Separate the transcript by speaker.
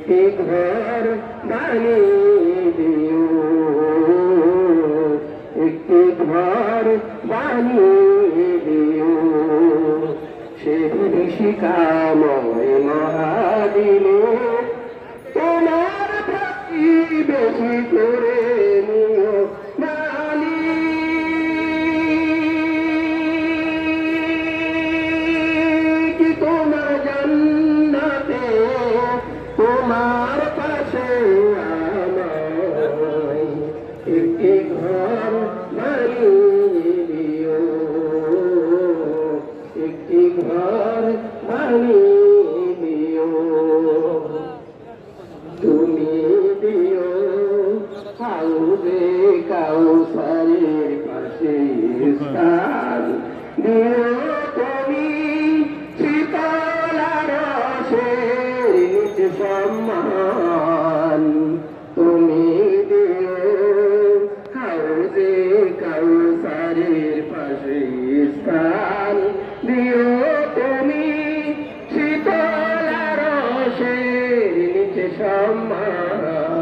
Speaker 1: একটি ঘর বানিয়ে দিও, একটি ঘর বানিয়ে দিও, সে বিভীষিকাময় মহাদিনে তোমার প্রতিবেশী করে নিও মালিক। তোমার জান্নাতে তোমার পাশে আমায় একটি ঘর বানিয়ে দিও, একটি ঘর বানিয়ে দিও। তুমি দিও হাউজে কাউসারের পাশে স্থান, দিও তুমি শীতলা রসের নিজ সম্মান। তুমি দিও হাউজে কাউসারের পাশে স্থান, দিও তুমি শীতলা রসের নিজ সম্মান।